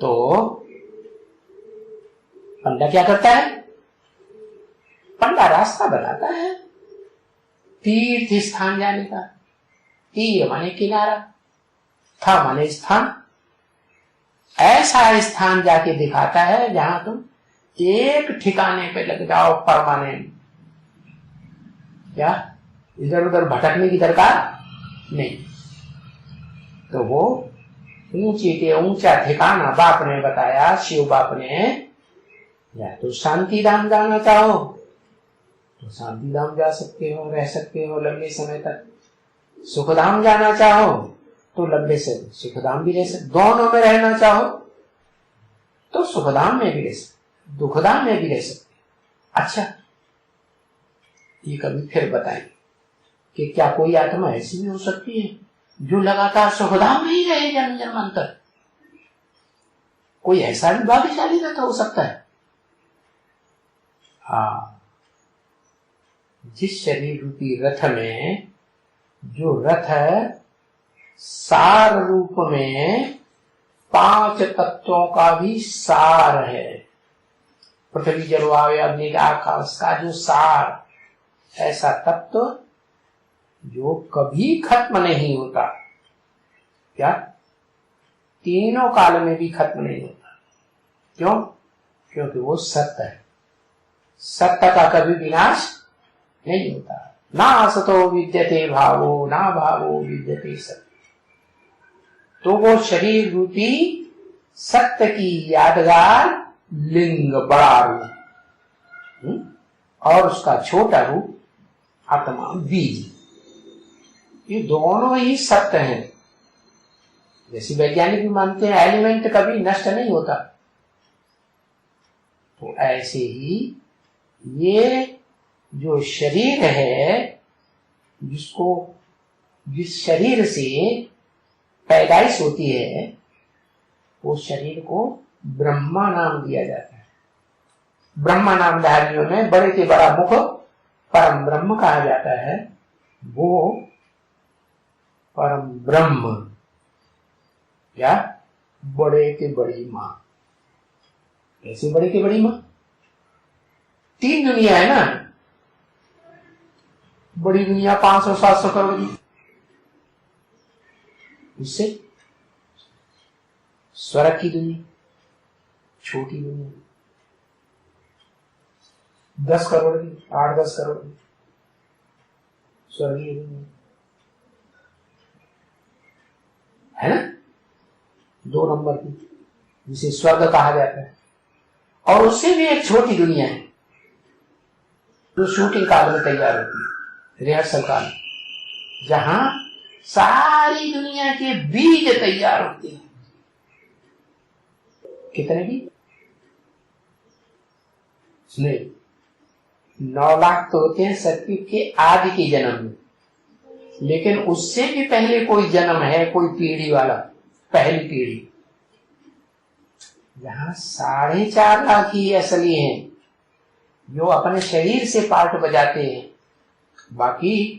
तो पंडा क्या करता है? पंडा रास्ता बनाता है तीर्थ स्थान जाने का। तीर माने किनारा, था माने स्थान। ऐसा स्थान जाके दिखाता है जहां तुम एक ठिकाने पे लग जाओ परमानेंट। क्या इधर उधर भटकने की दरकार नहीं। तो वो ऊंचे के ऊंचा ठिकाना बाप ने बताया, शिव बाप ने। या तो शांति धाम जाना चाहो तो शांति धाम जा सकते हो, रह सकते हो लंबे समय तक। सुखधाम जाना चाहो तो लंबे से सुखधाम भी रह सकते। दोनों में रहना चाहो तो सुखधाम में भी रह सकते, दुखधाम में भी रह सकते। अच्छा, ये कभी फिर बताएंगे कि क्या कोई आत्मा ऐसी भी हो सकती है जो लगातार सुखधाम में ही रहे जन्म जन्मांतर? कोई ऐसा भी भाग्यशाली रथ हो सकता है? हाँ, जिस शरीर रूपी रथ में, जो रथ सार रूप में 5 तत्वों का भी सार है, पृथ्वी जल वायु अग्नि आकाश का जो सार, ऐसा तत्व जो कभी खत्म नहीं होता। क्या? तीनों काल में भी खत्म नहीं होता। क्यों? क्योंकि वो सत्य है। सत्य का कभी विनाश नहीं होता। ना असतो विद्यते भावो, ना भावो विद्यते सत्य। तो वो शरीर रूपी सत्य की यादगार लिंग, बड़ा रूप, और उसका छोटा रूप आत्मा, बीज। ये दोनों ही सत्य हैं। जैसे वैज्ञानिक भी मानते हैं एलिमेंट कभी नष्ट नहीं होता, तो ऐसे ही ये जो शरीर है, जिस शरीर से पैदाइश होती है, वो शरीर को ब्रह्मा नाम दिया जाता है। ब्रह्मा नामधारियों में बड़े से बड़ा मुख परम ब्रह्म कहा जाता है। वो परम ब्रह्म या बड़े के बड़ी मां। कैसे बड़े के बड़ी मां? 3 दुनिया है ना। बड़ी दुनिया 500-700 करोड़ की, उससे स्वर्ग की दुनिया, छोटी दुनिया 10 करोड़ की, 8-10 करोड़ की स्वर्गीय दुनिया है ना, 2 नंबर की, जिसे स्वर्ग कहा जाता है। और उससे भी एक छोटी दुनिया है जो शूटिंग काल में तैयार होती है, रिहर्सल काल, जहां सारी दुनिया के बीज तैयार होते हैं। कितने की? नहीं, 9 लाख तो होते हैं सतयुग के आदि के जन्म में, लेकिन उससे भी पहले कोई जन्म है, कोई पीढ़ी वाला, पहली पीढ़ी, जहां 4.5 लाख ही असली हैं, जो अपने शरीर से पार्ट बजाते हैं। बाकी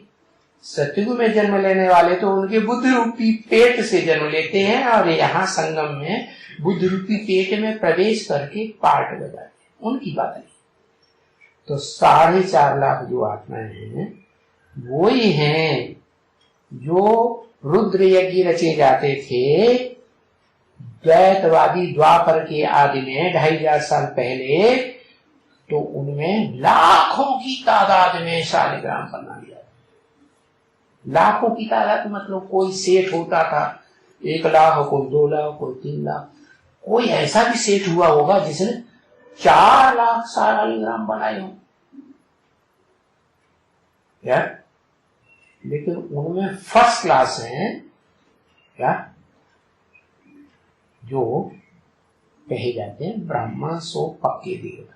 सतयुग में जन्म लेने वाले तो उनके बुद्ध रूपी पेट से जन्म लेते हैं, और यहाँ संगम में बुद्ध रूपी पेट में प्रवेश करके पार्ट बजाते हैं। उनकी बात नहीं। तो 4.5 लाख जो आत्माएं हैं, वो ही हैं जो रुद्र यज्ञ रचे जाते थे द्वैतवादी द्वापर के आदि में 2500 साल पहले। तो उनमें लाखों की तादाद में शालिग्राम बना दिया। लाखों की तादाद मतलब कोई सेठ होता था 1 लाख, कोई 2 लाख, कोई 3 लाख। कोई ऐसा भी सेठ हुआ होगा जिसने 4 लाख शालिग्राम बनाए हो क्या? लेकिन उनमें फर्स्ट क्लास है क्या, जो कहे जाते हैं ब्रह्मा सो पक्के देवता।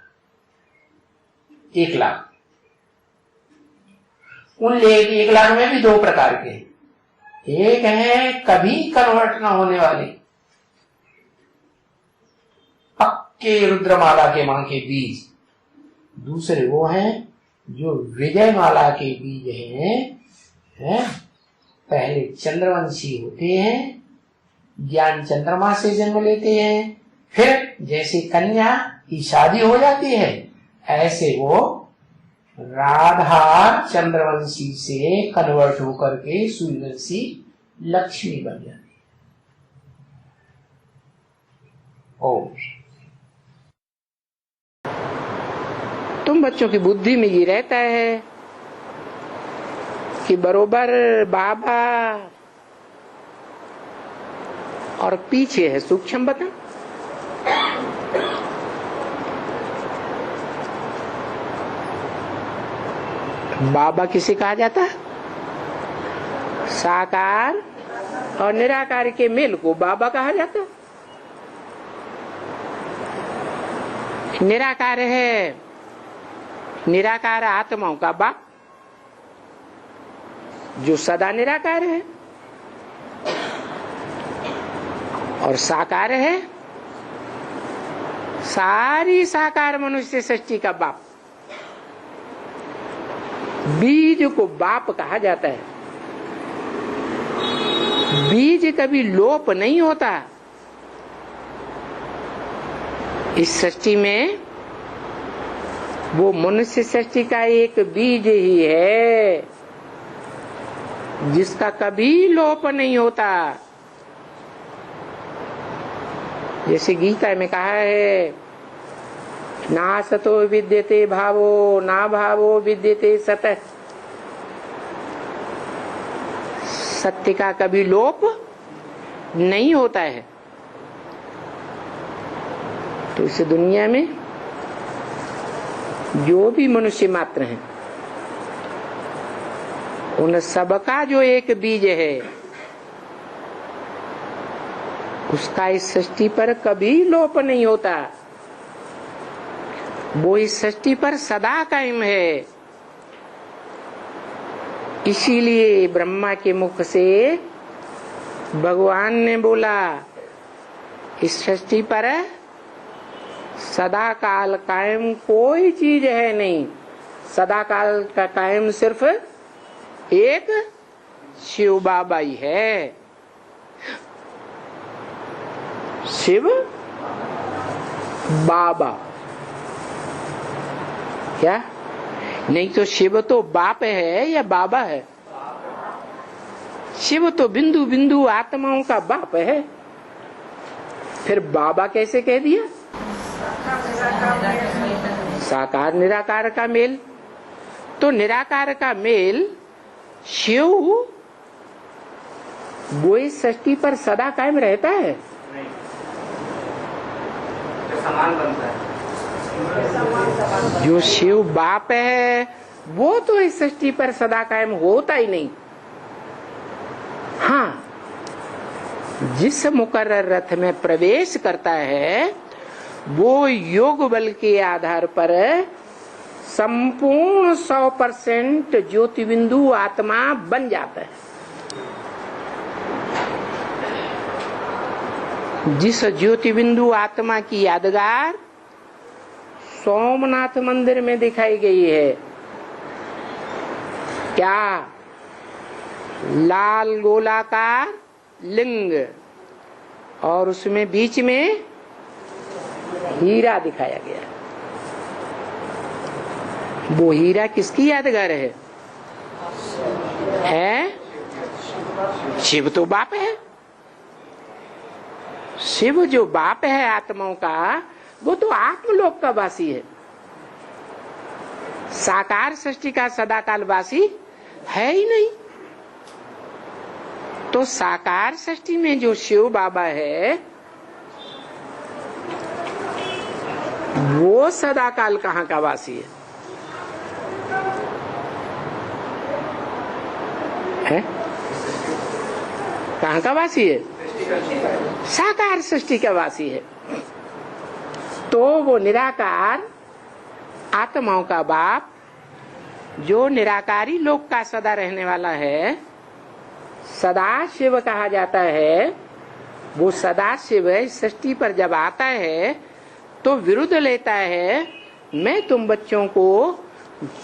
1 लाख। उन 1 लाख में भी 2 प्रकार के हैं। एक है कभी कन्वर्ट ना होने वाले, पक्के रुद्रमाला के मां के बीज। दूसरे वो हैं जो विजयमाला के बीज हैं, पहले चंद्रवंशी होते हैं, ज्ञान चंद्रमा से जन्म लेते हैं, फिर जैसे कन्या की शादी हो जाती है, ऐसे वो राधा चंद्रवंशी से कन्वर्ट होकर के सूर्यवंशी लक्ष्मी बन जाती है। ओम। तुम बच्चों की बुद्धि में ये रहता है कि बरोबर बाबा और पीछे है सूक्ष्म बतन। बाबा किसे कहा जाता है? साकार और निराकार के मेल को बाबा कहा जाता है। निराकार है निराकार आत्माओं का बाप, जो सदा निराकार है, और साकार है सारी साकार मनुष्य सृष्टि का बाप। बीज को बाप कहा जाता है। बीज कभी लोप नहीं होता। इस सृष्टि में वो मनुष्य सृष्टि का एक बीज ही है जिसका कभी लोप नहीं होता। जैसे गीता में कहा है, ना सतो विद्यते भावो ना भावो विद्यते सतः। सत्य का कभी लोप नहीं होता है। तो इस दुनिया में जो भी मनुष्य मात्र हैं, उन सबका जो एक बीज है, उसका इस सृष्टि पर कभी लोप नहीं होता। वो इस सृष्टि पर सदा कायम है। इसीलिए ब्रह्मा के मुख से भगवान ने बोला, इस सृष्टि पर सदा काल कायम कोई चीज है नहीं। सदा काल का कायम सिर्फ एक शिव बाबा ही है। शिव बाबा, क्या नहीं तो शिव तो बाप है या बाबा है? शिव तो बिंदु बिंदु आत्माओं का बाप है। फिर बाबा कैसे कह दिया? साकार निराकार का मेल। तो निराकार का मेल शिव वो इस सृष्टि पर सदा कायम रहता है। समान बनता है। जो शिव बाप है वो तो इस सृष्टि पर सदा कायम होता ही नहीं। हाँ, जिस मुकर्रर रथ में प्रवेश करता है वो योग बल के आधार पर संपूर्ण 100% ज्योति बिंदु आत्मा बन जाता है। जिस ज्योति बिंदु आत्मा की यादगार सोमनाथ मंदिर में दिखाई गई है, क्या? लाल गोलाकार लिंग और उसमें बीच में हीरा दिखाया गया। वो हीरा किसकी यादगार है? शिव तो बाप है। शिव जो बाप है आत्माओं का, वो तो आत्मलोक का वासी है। साकार सृष्टि का सदाकाल वासी है ही नहीं। तो साकार सृष्टि में जो शिव बाबा है वो सदाकाल कहाँ का वासी है? कहाँ का वासी है? साकार सृष्टि का वासी है। तो वो निराकार आत्माओं का बाप जो निराकारी लोक का सदा रहने वाला है, सदा शिव कहा जाता है। वो सदा शिव इस सृष्टि पर जब आता है तो विरुद्ध लेता है, मैं तुम बच्चों को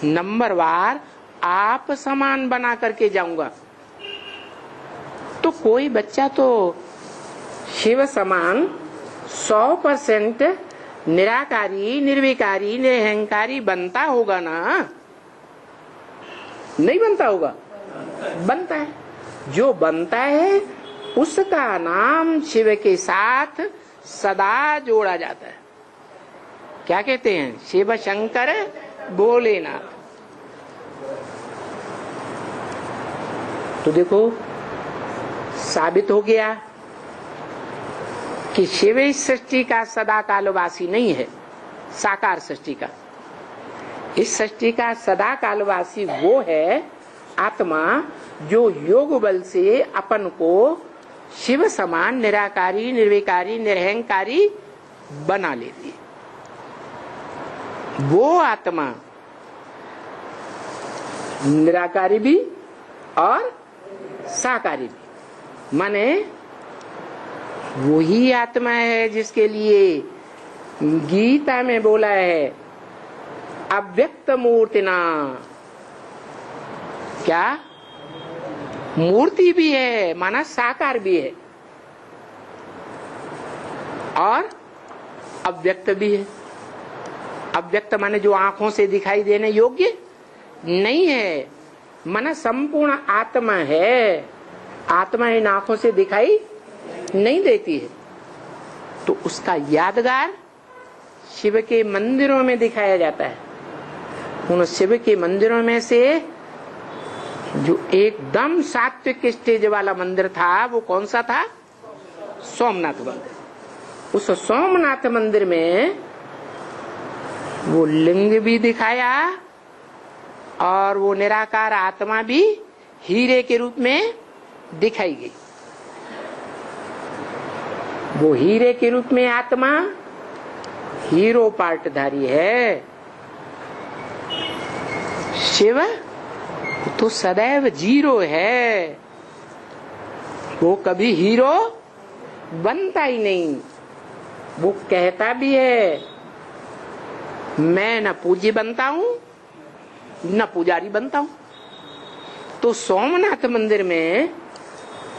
नंबरवार आप समान बना करके जाऊंगा। तो कोई बच्चा तो शिव समान 100% निराकारी, निर्विकारी, निरहंकारी बनता होगा ना? नहीं बनता होगा? बनता है। जो बनता है उसका नाम शिव के साथ सदा जोड़ा जाता है। क्या कहते हैं? शिव शंकर भोलेनाथ। तो देखो, साबित हो गया कि शिव इस सृष्टि का सदा कालवासी नहीं है, साकार सृष्टि का। इस सृष्टि का सदा कालवासी वो है आत्मा जो योग बल से अपन को शिव समान निराकारी, निर्विकारी, निरहंकारी बना लेती है। वो आत्मा निराकारी भी और साकारी भी, माने वही आत्मा है जिसके लिए गीता में बोला है अव्यक्त मूर्तिना। क्या? मूर्ति भी है, माना साकार भी है, और अव्यक्त भी है। अव्यक्त माने जो आंखों से दिखाई देने योग्य नहीं है, माना संपूर्ण आत्मा है। आत्मा इन आंखों से दिखाई नहीं देती है, तो उसका यादगार शिव के मंदिरों में दिखाया जाता है। उन शिव के मंदिरों में से जो एकदम सात्विक स्टेज वाला मंदिर था वो कौन सा था? सोमनाथ मंदिर। उस सोमनाथ मंदिर में वो लिंग भी दिखाया और वो निराकार आत्मा भी हीरे के रूप में दिखाई गई। वो हीरे के रूप में आत्मा हीरो पार्टधारी है। शिव तो सदैव जीरो है, वो कभी हीरो बनता ही नहीं। वो कहता भी है मैं न पूज्य बनता हूं न पुजारी बनता हूं। तो सोमनाथ मंदिर में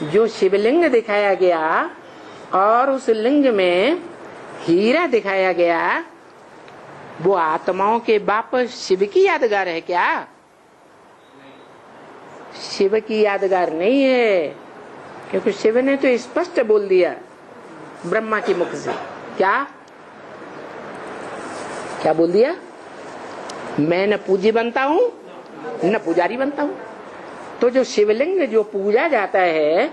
जो शिवलिंग दिखाया गया और उस लिंग में हीरा दिखाया गया, वो आत्माओं के बाप शिव की यादगार है क्या? शिव की यादगार नहीं है, क्योंकि शिव ने तो स्पष्ट बोल दिया ब्रह्मा के मुख से। क्या क्या बोल दिया? मैं न पूज्य बनता हूं न पुजारी बनता हूं। तो जो शिवलिंग जो पूजा जाता है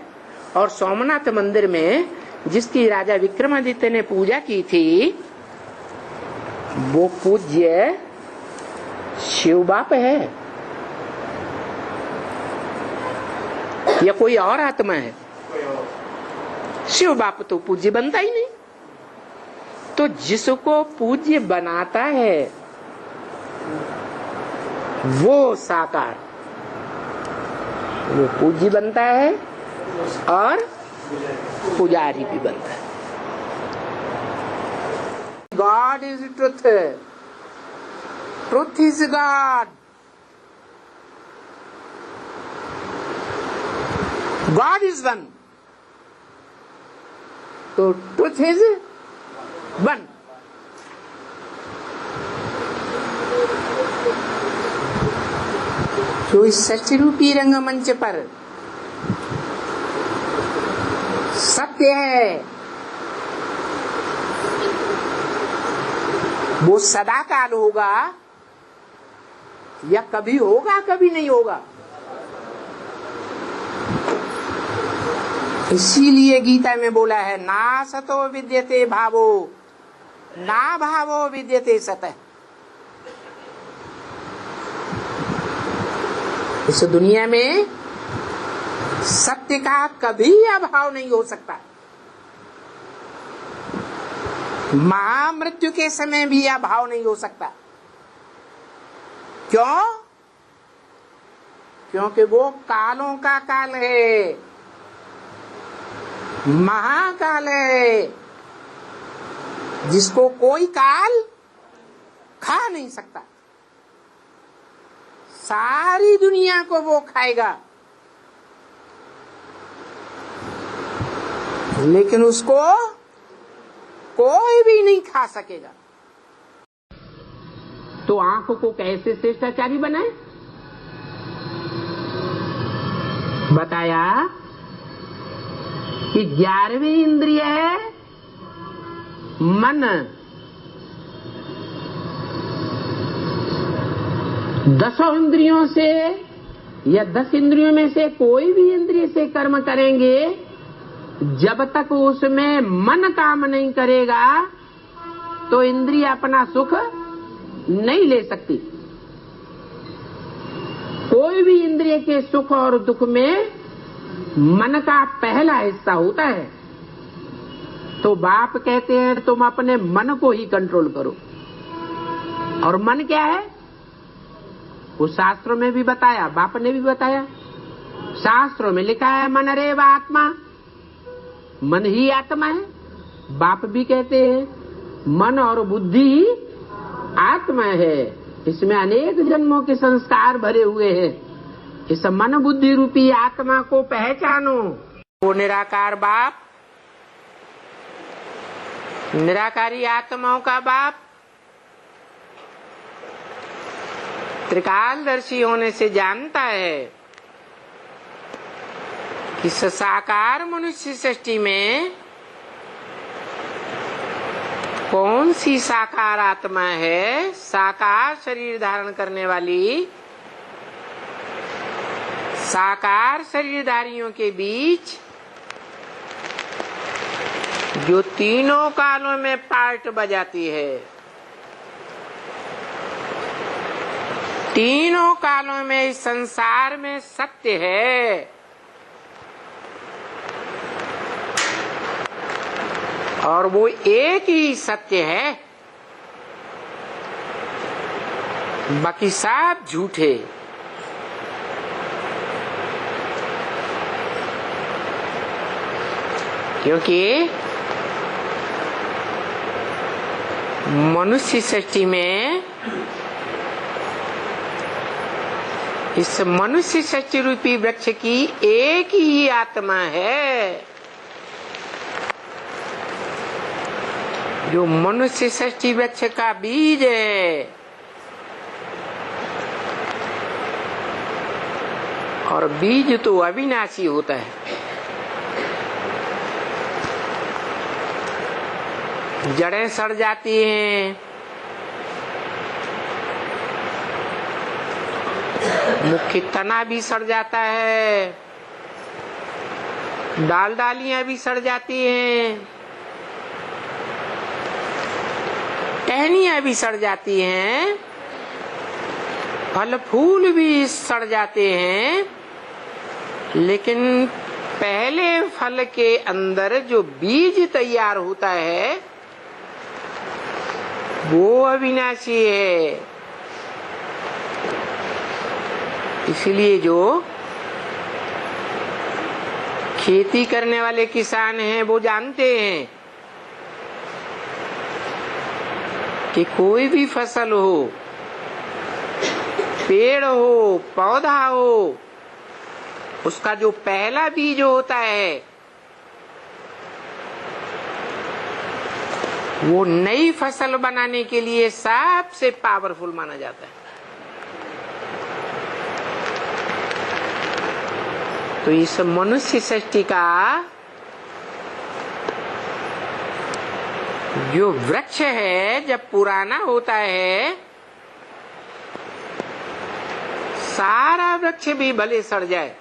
और सोमनाथ मंदिर में जिसकी राजा विक्रमादित्य ने पूजा की थी, वो पूज्य शिव बाप है या कोई और आत्मा है? शिव बाप तो पूज्य बनता ही नहीं। तो जिसको पूज्य बनाता है वो साकार, वो पूज्य बनता है और पुजारी भी बनता है। God is truth. Truth is God. God is one. तो truth is one. तो इस सच्चरूपी रंगमंच पर सत्य है, वो सदा काल होगा या कभी होगा कभी नहीं होगा। इसीलिए गीता में बोला है ना सतो विद्यते भावो ना भावो विद्यते सतः। इस दुनिया में सत्य का कभी अभाव नहीं हो सकता। महामृत्यु के समय भी अभाव नहीं हो सकता। क्यों? क्योंकि वो कालों का काल है, महाकाल है, जिसको कोई काल खा नहीं सकता। सारी दुनिया को वो खाएगा, लेकिन उसको कोई भी नहीं खा सकेगा। तो आंखों को कैसे श्रेष्ठाचारी बनाए? बताया कि 11वीं इंद्रिय है मन, 10 इंद्रियों से या 10 इंद्रियों में से कोई भी इंद्रिय से कर्म करेंगे, जब तक उसमें मन काम नहीं करेगा तो इंद्रिय अपना सुख नहीं ले सकती। कोई भी इंद्रिय के सुख और दुख में मन का पहला हिस्सा होता है। तो बाप कहते हैं तुम अपने मन को ही कंट्रोल करो। और मन क्या है? वो शास्त्रों में भी बताया, बाप ने भी बताया। शास्त्रों में लिखा है मन रेव आत्मा, मन ही आत्मा है। बाप भी कहते हैं मन और बुद्धि ही आत्मा है, इसमें अनेक जन्मों के संस्कार भरे हुए हैं। इस मन बुद्धि रूपी आत्मा को पहचानो। वो निराकार बाप, निराकारी आत्माओं का बाप, त्रिकालदर्शी होने से जानता है कि साकार मनुष्य सृष्टि में कौन सी साकार आत्मा है, साकार शरीर धारण करने वाली। साकार शरीरधारियों के बीच जो तीनों कालों में पार्ट बजाती है, तीनों कालों में इस संसार में सत्य है। और वो एक ही सत्य है, बाकी सब झूठे। क्योंकि मनुष्य सृष्टि में इस मनुष्य सृष्टि रूपी वृक्ष की एक ही आत्मा है, जो मनुष्य सृष्टि वृक्ष का बीज है। और बीज तो अविनाशी होता है। जड़ें सड़ जाती हैं, मुख्य तना भी सड़ जाता है, डाल डालियां भी सड़ जाती हैं, टहनियां भी सड़ जाती हैं, फल फूल भी सड़ जाते हैं। लेकिन पहले फल के अंदर जो बीज तैयार होता है वो अविनाशी है। इसलिए जो खेती करने वाले किसान हैं वो जानते हैं कि कोई भी फसल हो, पेड़ हो, पौधा हो, उसका जो पहला बीज होता है वो नई फसल बनाने के लिए सबसे पावरफुल माना जाता है। तो इस मनुष्य सृष्टि का जो वृक्ष है जब पुराना होता है, सारा वृक्ष भी भले सड़ जाए,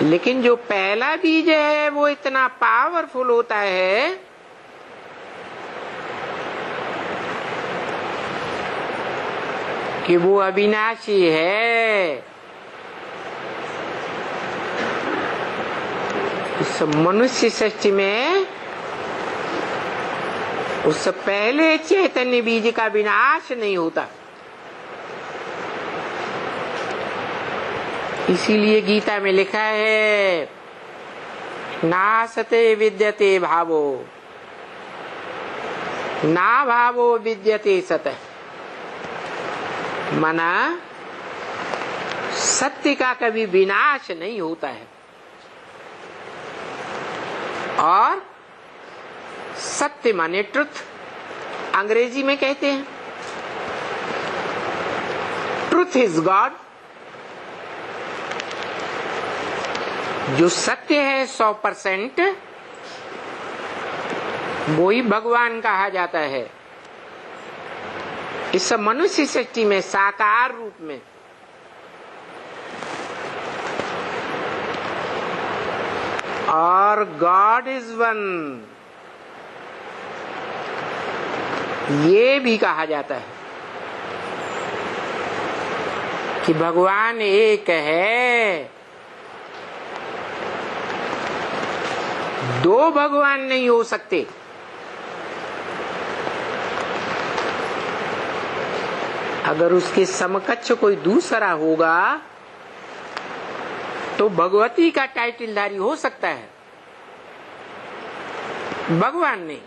लेकिन जो पहला बीज है वो इतना पावरफुल होता है कि वो अविनाशी है। इस मनुष्य सृष्टि में उस पहले चैतन्य बीज का विनाश नहीं होता। इसीलिए गीता में लिखा है नासते विद्यते भावो ना भावो विद्यते सत। मना सत्य का कभी विनाश नहीं होता है और सत्य माने ट्रुथ, अंग्रेजी में कहते हैं। Truth is God. जो सत्य है 100%, वो ही भगवान कहा जाता है। इस मनुष्य सृष्टि में साकार रूप में और गॉड इज वन, ये भी कहा जाता है कि भगवान एक है। दो भगवान नहीं हो सकते। अगर उसके समकक्ष कोई दूसरा होगा तो भगवती का टाइटलधारी हो सकता है, भगवान नहीं।